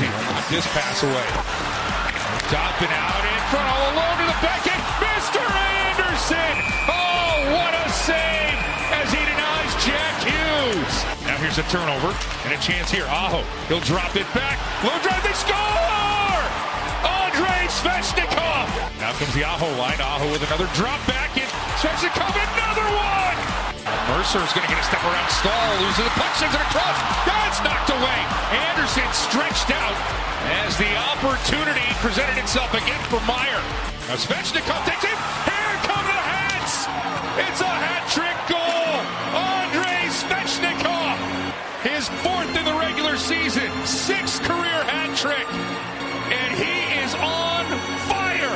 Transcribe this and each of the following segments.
Hersey knocked this pass away. Topping out in front, all alone to the backhand. Mr. Andersen! Oh, what a save as he denies Jack Hughes. Now here's a turnover and a chance here. Aho, he'll drop it back. Low drive, they score! Andrei Svechnikov. Now comes the Aho line. Aho with another drop back. And Svechnikov, another one! Mercer's going to get a step around Stahl, loses the puck, sends it across. That's knocked away. Andersen stretched out as the opportunity presented itself again for Meier. Now Svechnikov takes it. Here come the hats. It's a hat trick goal. Andrei Svechnikov, his fourth in the regular season, sixth career hat trick, and he is on fire.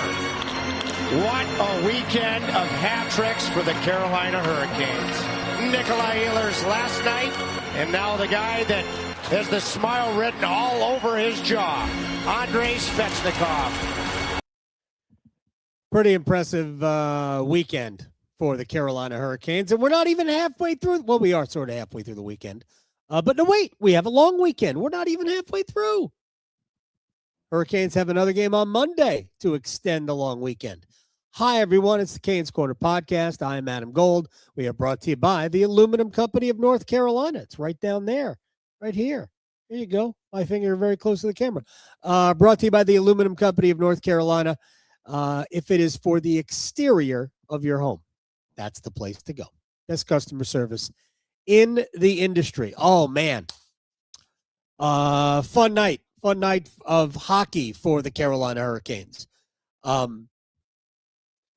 What a weekend of hat tricks for the Carolina Hurricanes. Nikolai Ehlers last night, and now the guy that has the smile written all over his jaw, Andrei Svechnikov. Pretty impressive weekend for the Carolina Hurricanes, and we're not even halfway through. Well, we are sort of halfway through the weekend. But no, wait, we have a long weekend. We're not even halfway through. Hurricanes have another game on Monday to extend the long weekend. Hi, everyone. It's the Canes Corner podcast. I am Adam Gold. We are brought to you by the Aluminum Company of North Carolina. It's right down there, right here. There you go. My finger very close to the camera. Brought to you by the Aluminum Company of North Carolina. If it is for the exterior of your home, that's the place to go. Best customer service in the industry. Oh, man. Fun night of hockey for the Carolina Hurricanes.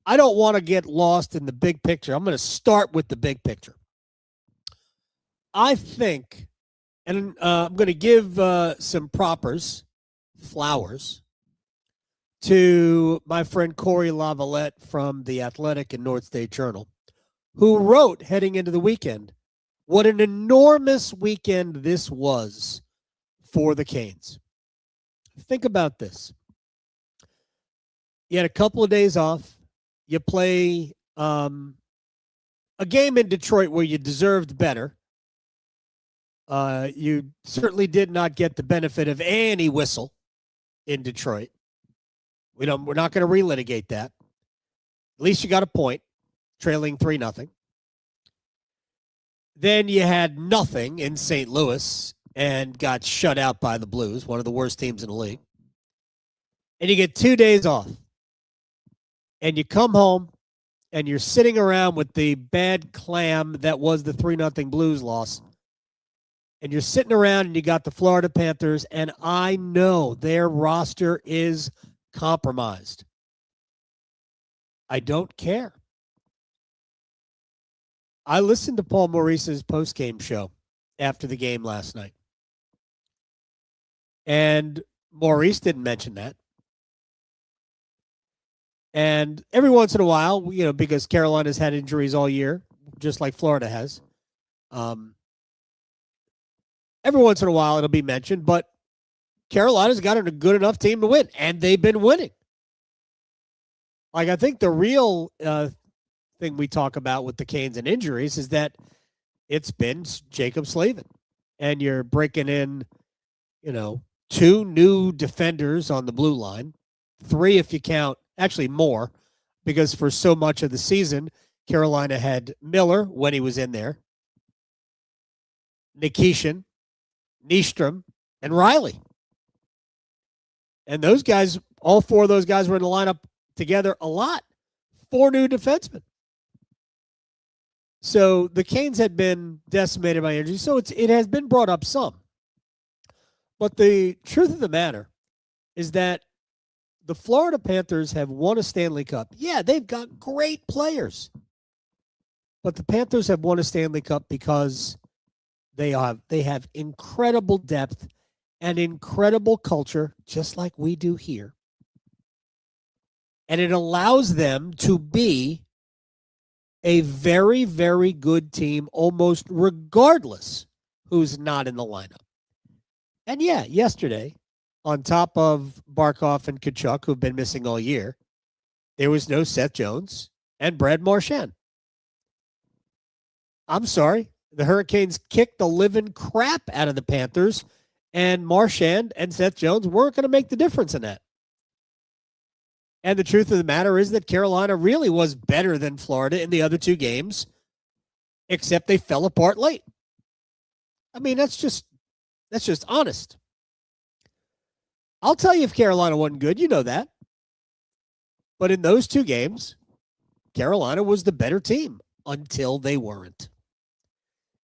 I don't want to get lost in the big picture. I'm going to start with the big picture. I think, and I'm going to give some flowers, to my friend Corey Lavalette from The Athletic and North State Journal, who wrote heading into the weekend, what an enormous weekend this was for the Canes. Think about this. You had a couple of days off. You play a game in Detroit where you deserved better. You certainly did not get the benefit of any whistle in Detroit. We're not going to relitigate that. At least you got a point, trailing 3-0. Then you had nothing in St. Louis and got shut out by the Blues, one of the worst teams in the league. And you get 2 days off. And you come home, and you're sitting around with the bad clam that was the 3-0 Blues loss. And you're sitting around, and you got the Florida Panthers, and I know their roster is compromised. I don't care. I listened to Paul Maurice's postgame show after the game last night. And Maurice didn't mention that. And every once in a while, because Carolina's had injuries all year, just like Florida has, every once in a while it'll be mentioned, but Carolina's got a good enough team to win, and they've been winning. Like, I think the real thing we talk about with the Canes and injuries is that it's been Jacob Slavin, and you're breaking in, 2 new defenders on the blue line, 3 if you count. Actually, more, because for so much of the season, Carolina had Miller when he was in there, Nikishin, Nystrom, and Riley. And those guys, all 4 of those guys were in the lineup together a lot. 4 new defensemen. So the Canes had been decimated by injury, so it has been brought up some. But the truth of the matter is that the Florida Panthers have won a Stanley Cup. Yeah, they've got great players. But the Panthers have won a Stanley Cup because they have incredible depth and incredible culture, just like we do here. And it allows them to be a very, very good team almost regardless who's not in the lineup. And yeah, yesterday, on top of Barkov and Tkachuk, who've been missing all year, there was no Seth Jones and Brad Marchand. I'm sorry. The Hurricanes kicked the living crap out of the Panthers And Marchand and Seth Jones weren't going to make the difference in that. And the truth of the matter is that Carolina really was better than Florida in the other two games, except they fell apart late. I mean, that's just honest. I'll tell you if Carolina wasn't good, you know that. But in those two games, Carolina was the better team until they weren't.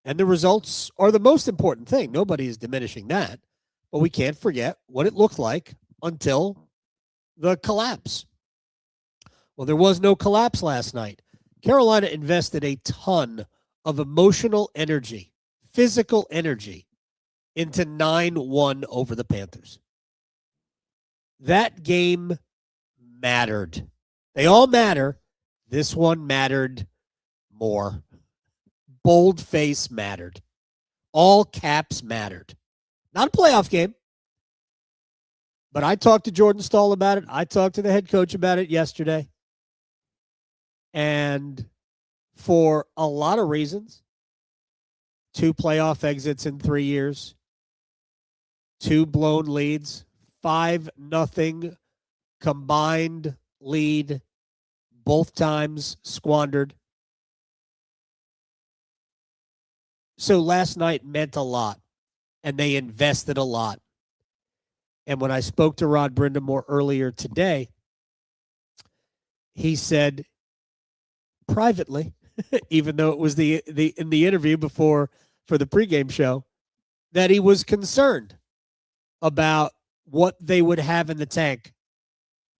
And the results are the most important thing. Nobody is diminishing that. But we can't forget what it looked like until the collapse. Well, there was no collapse last night. Carolina invested a ton of emotional energy, physical energy, into 9-1 over the Panthers. That game mattered. They all matter. This one mattered more. Boldface mattered. All caps mattered. Not a playoff game. But I talked to Jordan Stahl about it. I talked to the head coach about it yesterday. And for a lot of reasons, 2 playoff exits in 3 years, 2 blown leads, 5-0 combined lead, both times squandered. So last night meant a lot, and they invested a lot. And when I spoke to Rod Brindamore earlier today, he said privately, even though it was in the interview before for the pregame show, that he was concerned about what they would have in the tank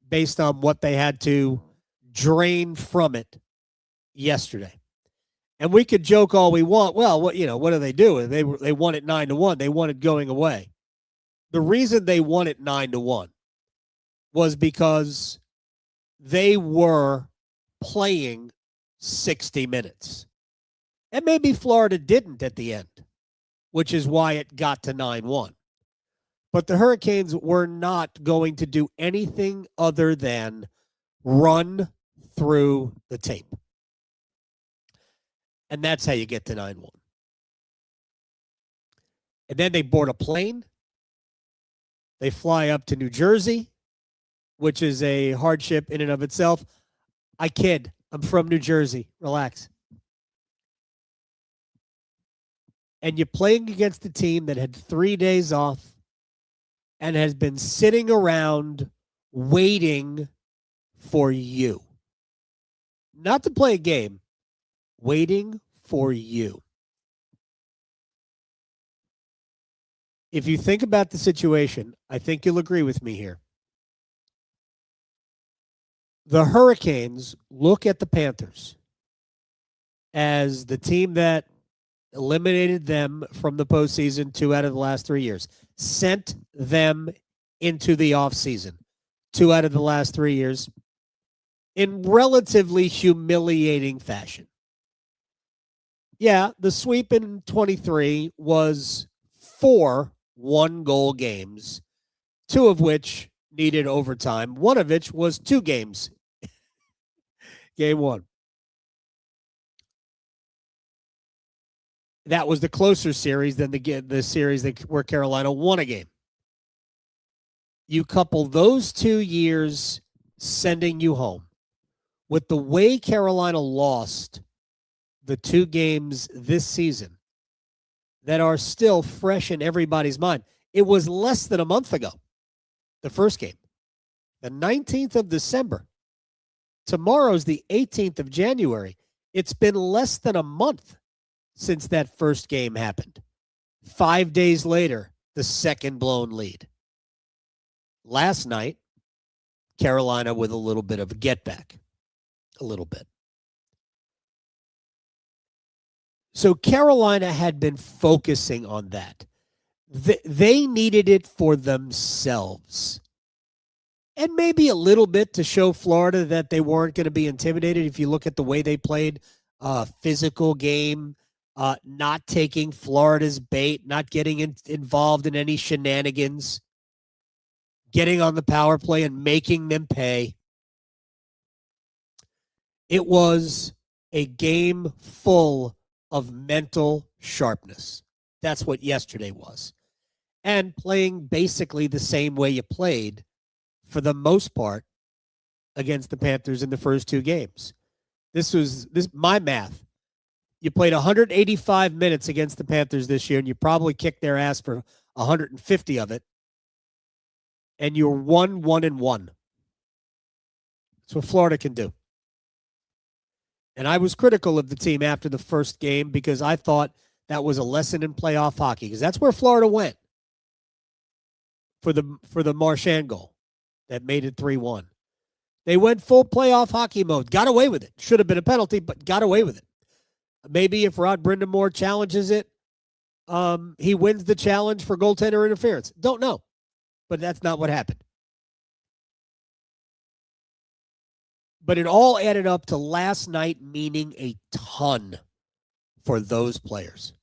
based on what they had to drain from it yesterday. And we could joke all we want. Well, what do they do? They won it 9-1. They won it going away. The reason they won it 9-1 was because they were playing 60 minutes. And maybe Florida didn't at the end, which is why it got to 9-1. But the Hurricanes were not going to do anything other than run through the tape. And that's how you get to 9-1. And then they board a plane. They fly up to New Jersey, which is a hardship in and of itself. I kid. I'm from New Jersey. Relax. And you're playing against a team that had 3 days off and has been sitting around waiting for you. Not to play a game, waiting for you. If you think about the situation, I think you'll agree with me here. The Hurricanes look at the Panthers as the team that eliminated them from the postseason 2 out of the last 3 years, sent them into the offseason 2 out of the last 3 years in relatively humiliating fashion. Yeah, the sweep in 23 was 4 one-goal games, 2 of which needed overtime, 1 of which was 2 games. Game 1. That was the closer series than the series where Carolina won a game. You couple those 2 years sending you home with the way Carolina lost the 2 games this season that are still fresh in everybody's mind. It was less than a month ago, the first game, the 19th of December. Tomorrow's the 18th of January. It's been less than a month since that first game happened. 5 days later, the second blown lead. Last night, Carolina with a little bit of a get back. A little bit. So Carolina had been focusing on that. They needed it for themselves. And maybe a little bit to show Florida that they weren't going to be intimidated. If you look at the way they played, physical game, not taking Florida's bait, not getting involved in any shenanigans, getting on the power play and making them pay. It was a game full of mental sharpness. That's what yesterday was. and playing basically the same way you played for the most part against the Panthers in the first two games. This my math. You played 185 minutes against the Panthers this year, and you probably kicked their ass for 150 of it. And you're 1-1-1. That's what Florida can do. And I was critical of the team after the first game because I thought that was a lesson in playoff hockey, because that's where Florida went for the Marchand goal that made it 3-1. They went full playoff hockey mode, got away with it. Should have been a penalty, but got away with it. Maybe if Rod Brindamore challenges it, he wins the challenge for goaltender interference. Don't know, but that's not what happened. But it all added up to last night meaning a ton for those players.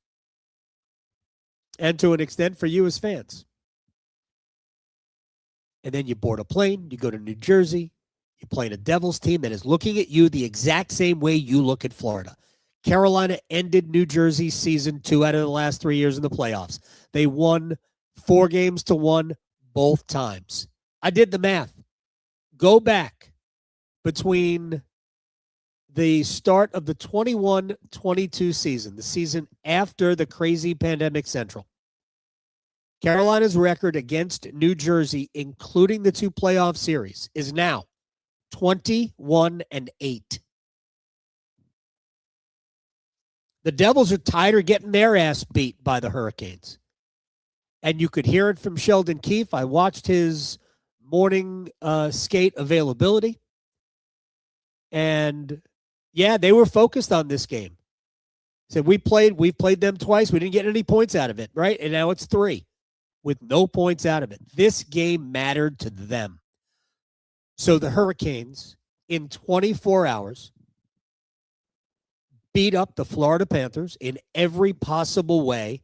And to an extent for you as fans. And then you board a plane, you go to New Jersey, you play in a Devils team that is looking at you the exact same way you look at Florida. Carolina ended New Jersey's season 2 out of the last 3 years in the playoffs. They won 4-1 both times. I did the math. Go back between the start of the 21-22 season, the season after the crazy pandemic central. Carolina's record against New Jersey, including the 2 playoff series, is now 21-8. The Devils are tired of getting their ass beat by the Hurricanes. And you could hear it from Sheldon Keefe. I watched his morning skate availability. And, yeah, they were focused on this game. Said, we've played them twice. We didn't get any points out of it, right? And now it's 3 with no points out of it. This game mattered to them. So the Hurricanes, in 24 hours, beat up the Florida Panthers in every possible way,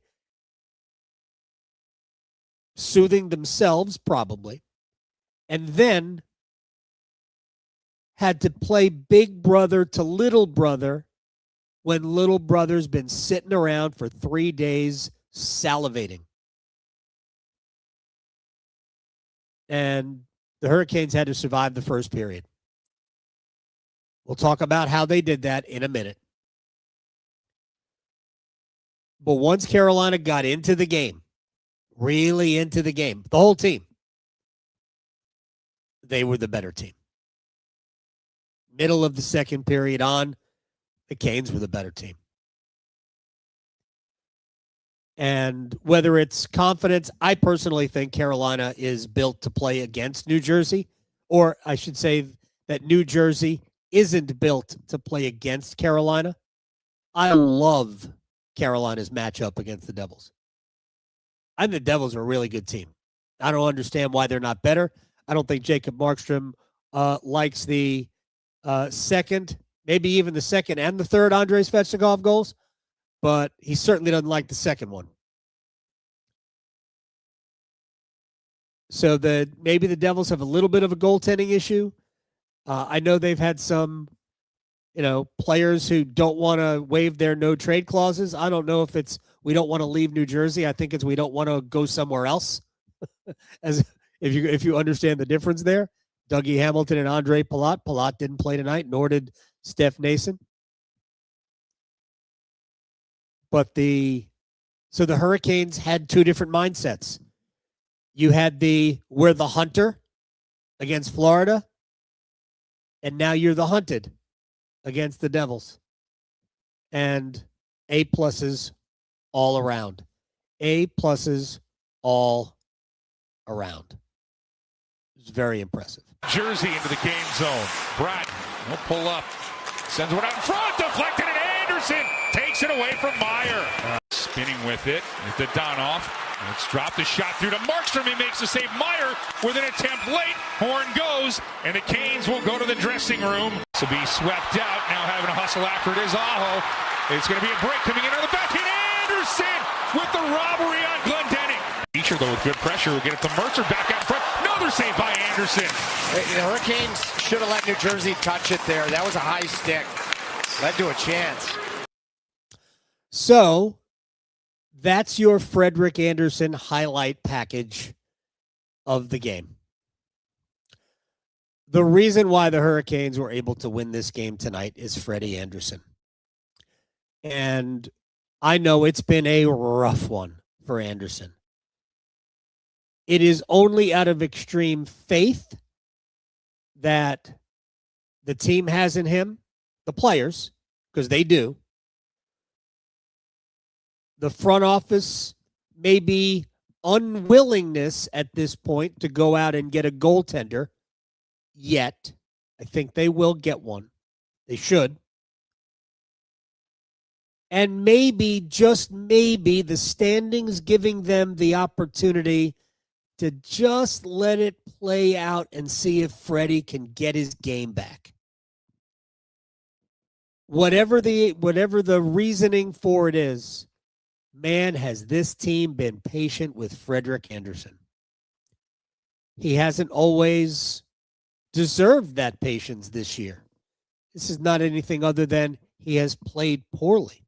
soothing themselves probably, and then had to play big brother to little brother when little brother's been sitting around for 3 days salivating. And the Hurricanes had to survive the first period. We'll talk about how they did that in a minute. But once Carolina got into the game, really into the game, the whole team, they were the better team. Middle of the second period on, the Canes were the better team. And whether it's confidence, I personally think Carolina is built to play against New Jersey, or I should say that New Jersey isn't built to play against Carolina. I love Carolina's matchup against the Devils. I think the Devils are a really good team. I don't understand why they're not better. I don't think Jacob Markstrom likes the second, maybe even the second and the third Andrei Svechnikov goals, but he certainly doesn't like the second one. So maybe the Devils have a little bit of a goaltending issue. I know they've had some, players who don't want to waive their no trade clauses. I don't know if it's we don't want to leave New Jersey. I think it's we don't want to go somewhere else. As if you understand the difference there. Dougie Hamilton and Andre Palat. Palat didn't play tonight, nor did Steph Nason. But the Hurricanes had 2 different mindsets. You had we're the hunter against Florida, and now you're the hunted against the Devils. And A pluses all around. A pluses all around. It's very impressive. Jersey into the game zone. Bratton will pull up. Sends one out in front. Deflected, and Andersen takes it away from Meier. Spinning with it. With the Donoff. Let's drop the shot through to Markstrom. He makes the save. Meier with an attempt late. Horn goes, and the Canes will go to the dressing room. To be swept out. Now having a hustle after it is Aho. It's going to be a break coming in on the back. And Andersen with the robbery on Glendening. Beecher, though, with good pressure, will get it to Mercer. Back out front. Another save by Andersen. The Hurricanes should have let New Jersey touch it there. That was a high stick. Led to a chance. So That's your Frederik Andersen highlight package of the game. The reason why the Hurricanes were able to win this game tonight is Freddie Andersen. And I know it's been a rough one for Andersen. It is only out of extreme faith that the team has in him, the players, because they do. The front office may be unwillingness at this point to go out and get a goaltender yet. I think they will get one. They should. And maybe, just maybe, the standings giving them the opportunity to just let it play out and see if Freddie can get his game back. Whatever the reasoning for it is, man, has this team been patient with Frederik Andersen. He hasn't always deserved that patience this year. This is not anything other than he has played poorly.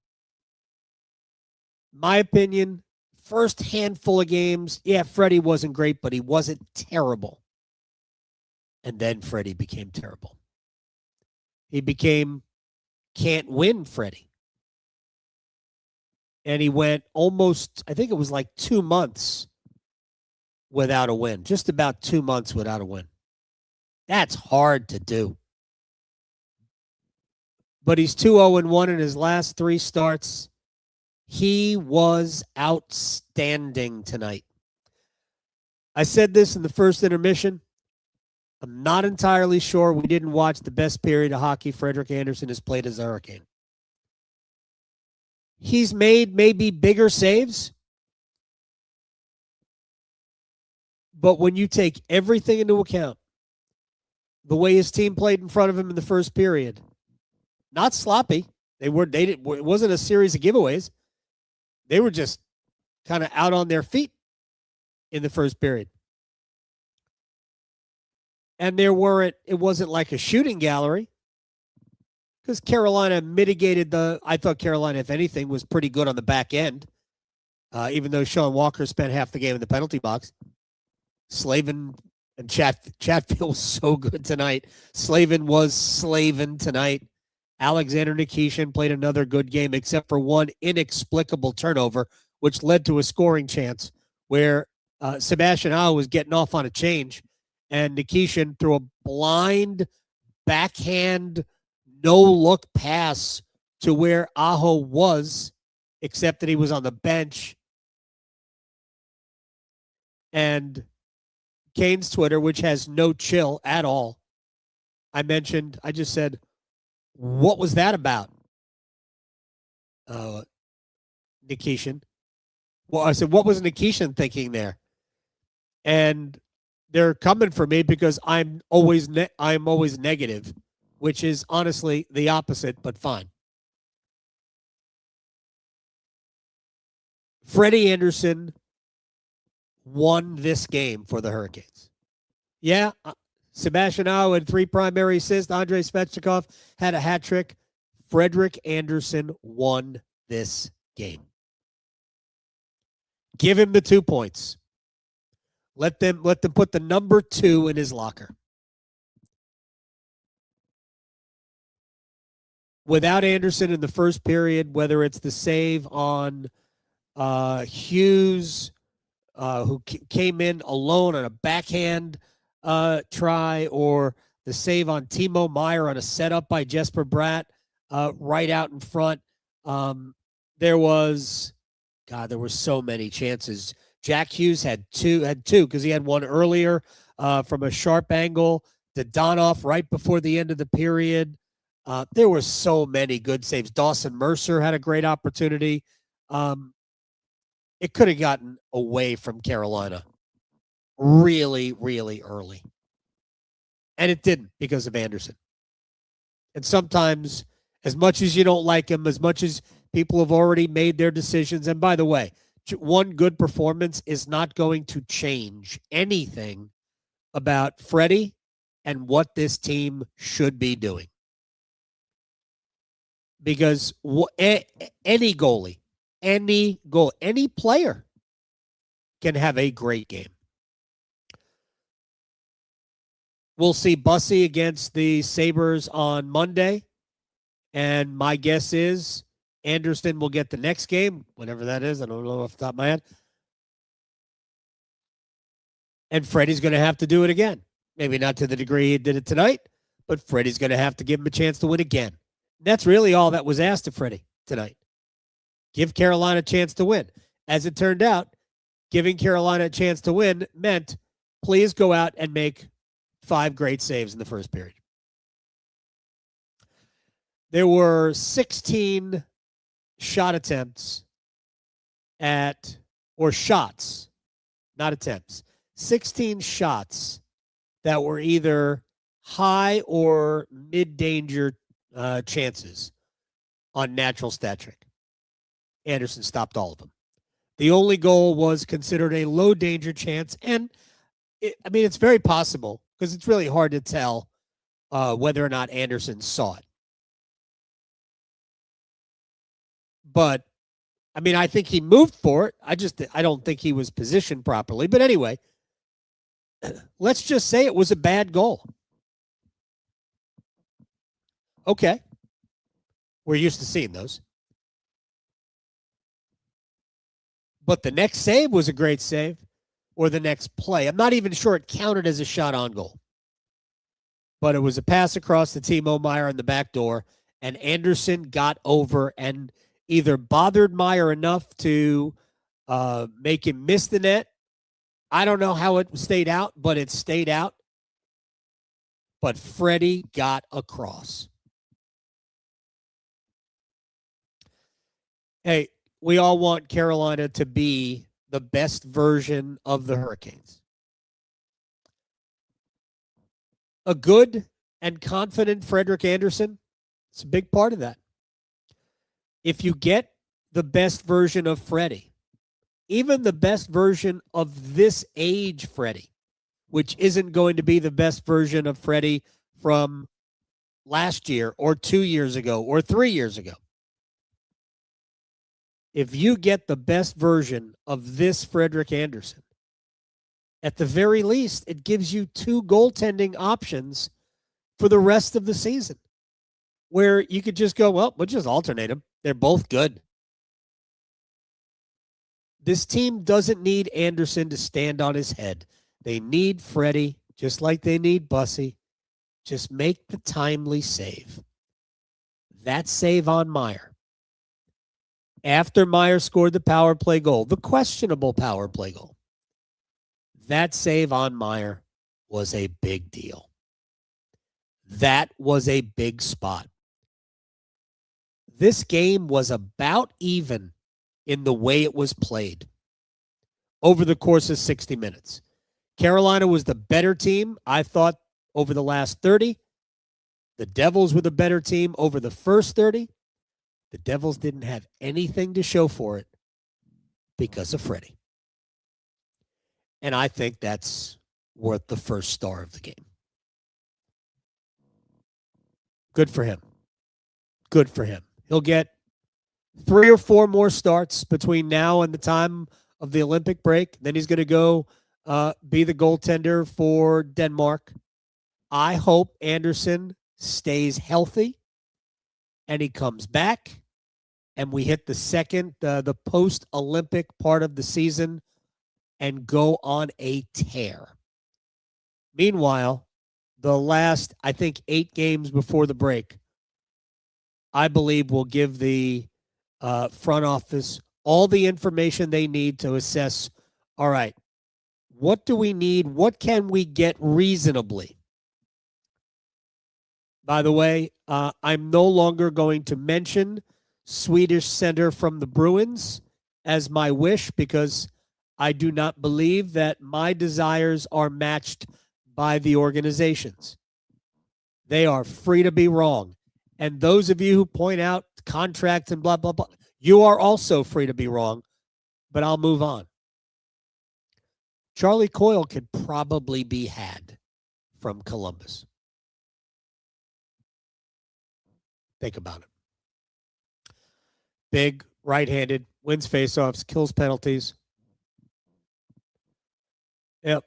My opinion, first handful of games, yeah, Freddie wasn't great, but he wasn't terrible. And then Freddie became terrible. He became can't win Freddie. And he went almost, I think it was like 2 months without a win. Just about 2 months without a win. That's hard to do. But he's 2-0-1 in his last 3 starts. He was outstanding tonight. I said this in the first intermission. I'm not entirely sure we didn't watch the best period of hockey Frederik Andersen has played as a Hurricane. He's made maybe bigger saves. But when you take everything into account, the way his team played in front of him in the first period, not sloppy. It wasn't a series of giveaways. They were just kind of out on their feet in the first period. And it wasn't like a shooting gallery, because Carolina mitigated I thought Carolina, if anything, was pretty good on the back end, even though Sean Walker spent half the game in the penalty box. Slavin and Chatfield was so good tonight. Slavin was slavin tonight. Alexander Nikishin played another good game, except for one inexplicable turnover, which led to a scoring chance where Sebastian Aho was getting off on a change, and Nikishin threw a blind backhand no-look pass to where Aho was, except that he was on the bench. And Kane's Twitter, which has no chill at all, I just said, what was that about? Nikishin. Well, I said, what was Nikishin thinking there? And they're coming for me because I'm always negative, which is honestly the opposite, but fine. Freddie Andersen won this game for the Hurricanes. Yeah, Sebastian Aho had 3 primary assists. Andrei Svechnikov had a hat trick. Frederik Andersen won this game. Give him the 2 points. Let them put the number 2 in his locker. Without Andersen in the first period, whether it's the save on Hughes, who came in alone on a backhand try, or the save on Timo Meier on a setup by Jesper Bratt right out in front. There were so many chances. Jack Hughes had two because he had one earlier from a sharp angle. Dodonov right before the end of the period. There were so many good saves. Dawson Mercer had a great opportunity. It could have gotten away from Carolina really, really early. And it didn't because of Andersen. And sometimes, as much as you don't like him, as much as people have already made their decisions, and by the way, one good performance is not going to change anything about Freddie and what this team should be doing. Because any goalie any goal. Any player can have a great game. We'll see Bussy against the Sabres on Monday. And my guess is Andersen will get the next game, whatever that is. I don't know off the top of my head. And Freddie's going to have to do it again. Maybe not to the degree he did it tonight, but Freddie's going to have to give him a chance to win again. That's really all that was asked of Freddie tonight. Give Carolina a chance to win. As it turned out, giving Carolina a chance to win meant please go out and make 5 great saves in the first period. There were 16 shot attempts or shots, not attempts, 16 shots that were either high or mid-danger chances on natural stat trick. Andersen stopped all of them. The only goal was considered a low-danger chance, and it's very possible because it's really hard to tell whether or not Andersen saw it. But, I think he moved for it. I don't think he was positioned properly. But anyway, let's just say it was a bad goal. Okay. We're used to seeing those. But the next save was a great save, or the next play. I'm not even sure it counted as a shot on goal. But it was a pass across to Timo Meier in the back door, and Andersen got over and either bothered Meier enough to make him miss the net. I don't know how it stayed out, but it stayed out. But Freddie got across. Hey, we all want Carolina to be the best version of the Hurricanes. A good and confident Frederik Andersen, it's a big part of that. If you get the best version of Freddie, even the best version of this age Freddie, which isn't going to be the best version of Freddie from last year or 2 years ago or 3 years ago. If you get the best version of this Frederik Andersen, at the very least, it gives you 2 goaltending options for the rest of the season where you could just go, well, we'll just alternate them. They're both good. This team doesn't need Andersen to stand on his head. They need Freddie, just like they need Bussy. Just make the timely save. That save on Meier. After Meier scored the power play goal, the questionable power play goal, that save on Meier was a big deal. That was a big spot. This game was about even in the way it was played over the course of 60 minutes. Carolina was the better team, I thought, over the last 30. The Devils were the better team over the first 30. The Devils didn't have anything to show for it because of Freddie. And I think that's worth the first star of the game. Good for him. Good for him. He'll get 3 or 4 more starts between now and the time of the Olympic break. Then he's going to go be the goaltender for Denmark. I hope Andersen stays healthy and he comes back and we hit the post-Olympic part of the season and go on a tear. Meanwhile, the last, 8 games before the break, I believe will give the front office all the information they need to assess, all right, what do we need? What can we get reasonably? By the way, I'm no longer going to mention Swedish center from the Bruins as my wish because I do not believe that my desires are matched by the organizations. They are free to be wrong. And those of you who point out contracts and blah, blah, blah, you are also free to be wrong, but I'll move on. Charlie Coyle could probably be had from Columbus. Think about it. Big, right-handed, Wins faceoffs, kills penalties. Yep.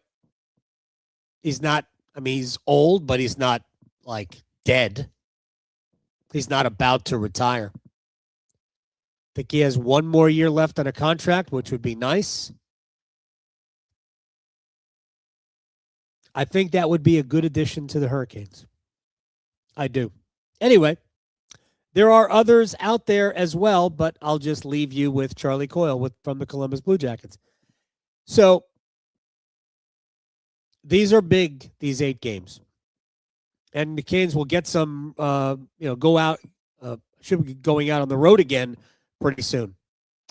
He's not, he's old, but he's not like dead. He's not about to retire. I think he has one more year left on a contract, which would be nice. I think that would be a good addition to the Hurricanes. I do. Anyway, there are others out there as well, but I'll just leave you with Charlie Coyle from the Columbus Blue Jackets. So these are big, these 8 games. And the Canes will get some, go out, should be going out on the road again pretty soon.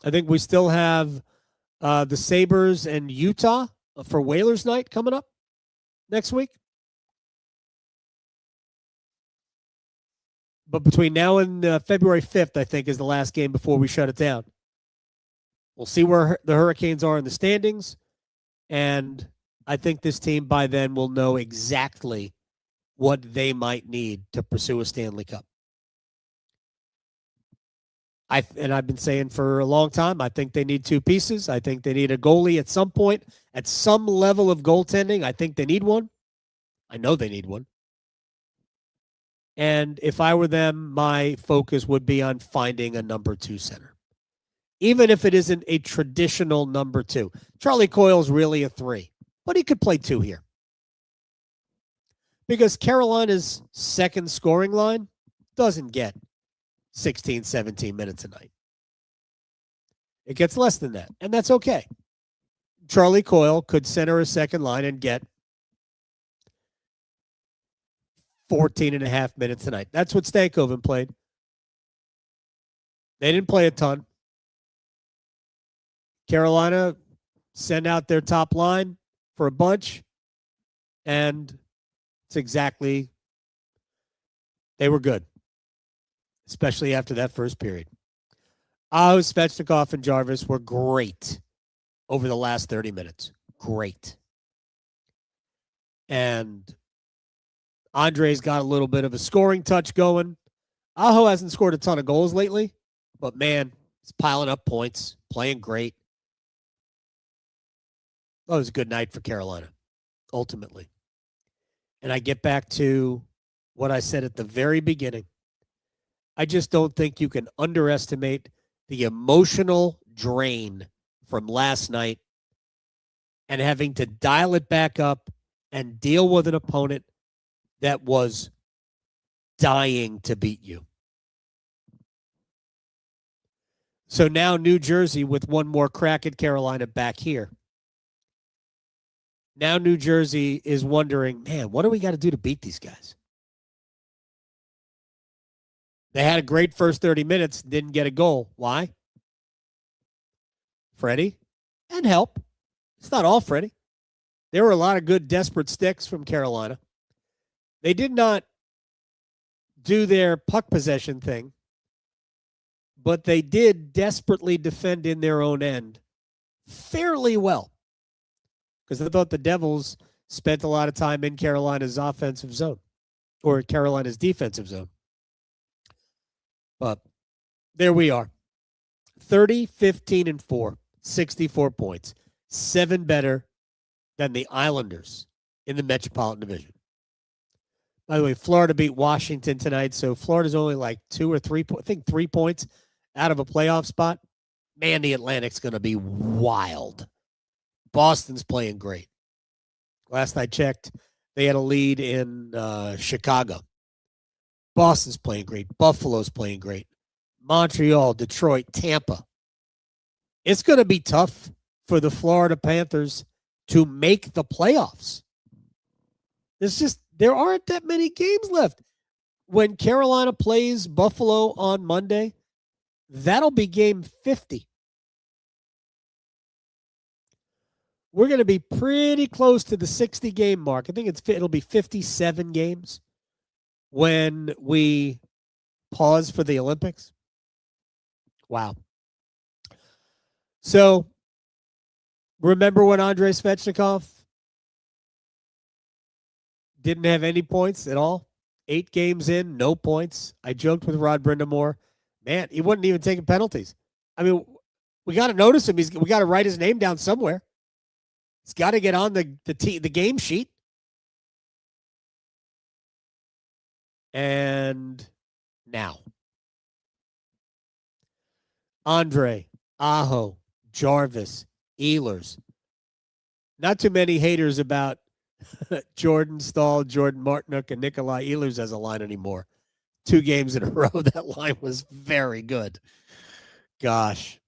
I think we still have the Sabres and Utah for Whalers night coming up next week. But between now and February 5th, I think, is the last game before we shut it down. We'll see where the Hurricanes are in the standings. And I think this team by then will know exactly what they might need to pursue a Stanley Cup. I've been saying for a long time, I think they need 2 pieces. I think they need a goalie at some point, at some level of goaltending. I think they need one. I know they need one. And if I were them, my focus would be on finding a number 2 center. Even if it isn't a traditional number 2. Charlie Coyle's really a 3, but he could play 2 here. Because Carolina's second scoring line doesn't get 16, 17 minutes a night. It gets less than that, and that's okay. Charlie Coyle could center a second line and get 14 and a half minutes a night. That's what Stankoven played. They didn't play a ton. Carolina sent out their top line for a bunch, and it's exactly, they were good, especially after that first period. Svechnikov and Jarvis were great over the last 30 minutes. Great. And Andrei's got a little bit of a scoring touch going. Aho hasn't scored a ton of goals lately, but man, he's piling up points, playing great. That was a good night for Carolina, ultimately. And I get back to what I said at the very beginning. I just don't think you can underestimate the emotional drain from last night and having to dial it back up and deal with an opponent that was dying to beat you. So now New Jersey with one more crack at Carolina back here. Now New Jersey is wondering, man, what do we got to do to beat these guys? They had a great first 30 minutes, didn't get a goal. Why? Freddie and help. It's not all Freddie. There were a lot of good desperate sticks from Carolina. They did not do their puck possession thing, but they did desperately defend in their own end fairly well. Because I thought the Devils spent a lot of time in Carolina's offensive zone or Carolina's defensive zone. But there we are. 30, 15, and 4, 64 points. 7 better than the Islanders in the Metropolitan Division. By the way, Florida beat Washington tonight, so Florida's only like 2 or 3, I think 3 points out of a playoff spot. Man, the Atlantic's going to be wild. Boston's playing great. Last I checked, they had a lead in Chicago. Boston's playing great. Buffalo's playing great. Montreal, Detroit, Tampa. It's going to be tough for the Florida Panthers to make the playoffs. There aren't that many games left. When Carolina plays Buffalo on Monday, that'll be game 50. We're going to be pretty close to the 60-game mark. I think it'll be 57 games when we pause for the Olympics. Wow. So, remember when Andrei Svechnikov didn't have any points at all? 8 games in, no points. I joked with Rod Brindamore. Man, he wasn't even taking penalties. I mean, We got to notice him. We got to write his name down somewhere. He's got to get on the game sheet. And now, Andre, Aho, Jarvis, Ehlers. Not too many haters about Jordan Stahl, Jordan Martinook, and Nikolai Ehlers as a line anymore. 2 games in a row, that line was very good. Gosh.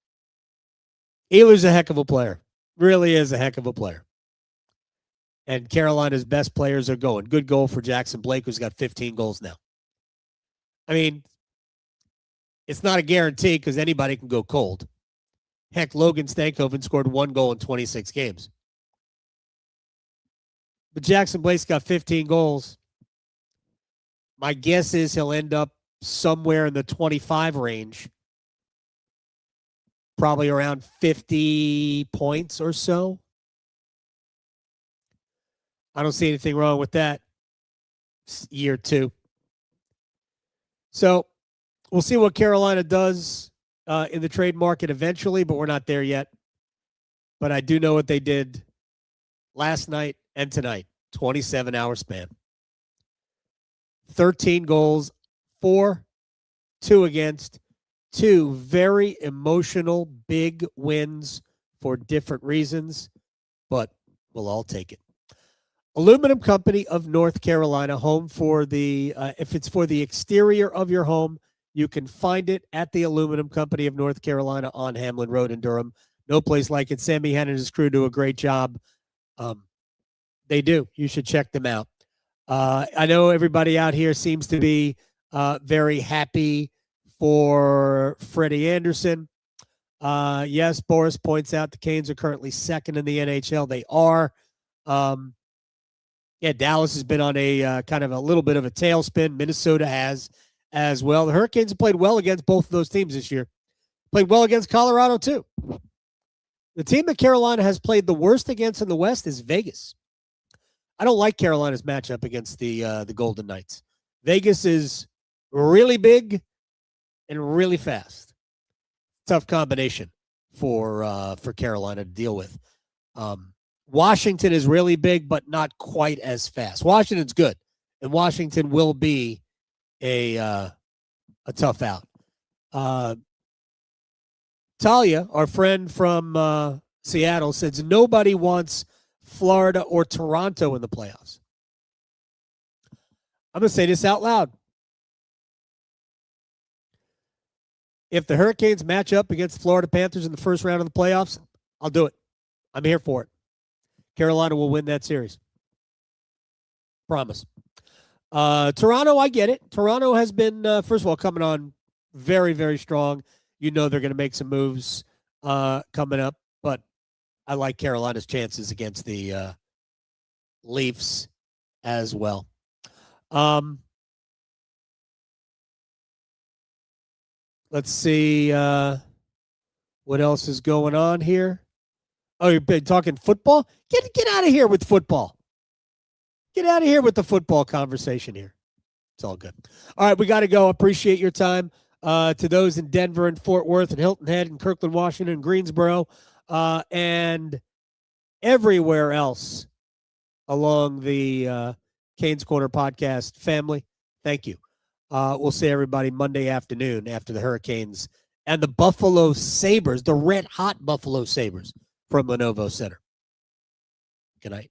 Ehlers a heck of a player. Really is a heck of a player. And Carolina's best players are going. Good goal for Jackson Blake, who's got 15 goals now. I mean, it's not a guarantee because anybody can go cold. Heck, Logan Stankoven scored 1 goal in 26 games. But Jackson Blake's got 15 goals. My guess is he'll end up somewhere in the 25 range. Probably around 50 points or so. I don't see anything wrong with that. It's year 2. So we'll see what Carolina does in the trade market eventually, but we're not there yet. But I do know what they did last night and tonight. 27-hour span. 13 goals, 4, 2 against, 2 very emotional, big wins for different reasons, but we'll all take it. Aluminum Company of North Carolina, home for the, if it's for the exterior of your home, you can find it at the Aluminum Company of North Carolina on Hamlin Road in Durham. No place like it. Sammy Henn and his crew do a great job. They do. You should check them out. I know everybody out here seems to be very happy for Freddie Andersen. Yes, Boris points out the Canes are currently 2nd in the NHL. They are. Dallas has been on a kind of a little bit of a tailspin. Minnesota has as well. The Hurricanes have played well against both of those teams this year. Played well against Colorado, too. The team that Carolina has played the worst against in the West is Vegas. I don't like Carolina's matchup against the Golden Knights. Vegas is really big and really fast. Tough combination for Carolina to deal with. Washington is really big, but not quite as fast. Washington's good, and Washington will be a tough out. Talia, our friend from Seattle, says nobody wants Florida or Toronto in the playoffs. I'm going to say this out loud. If the Hurricanes match up against the Florida Panthers in the first round of the playoffs, I'll do it. I'm here for it. Carolina will win that series. Promise. Toronto, I get it. Toronto has been, first of all, coming on very, very strong. You know they're going to make some moves coming up, but I like Carolina's chances against the Leafs as well. Let's see what else is going on here. Oh, you've been talking football? Get out of here with football. Get out of here with the football conversation here. It's all good. All right, we got to go. Appreciate your time. To those in Denver and Fort Worth and Hilton Head and Kirkland, Washington, and Greensboro, and everywhere else along the Canes Corner podcast family, thank you. We'll see everybody Monday afternoon after the Hurricanes and the Buffalo Sabres, the red-hot Buffalo Sabres from Lenovo Center. Good night.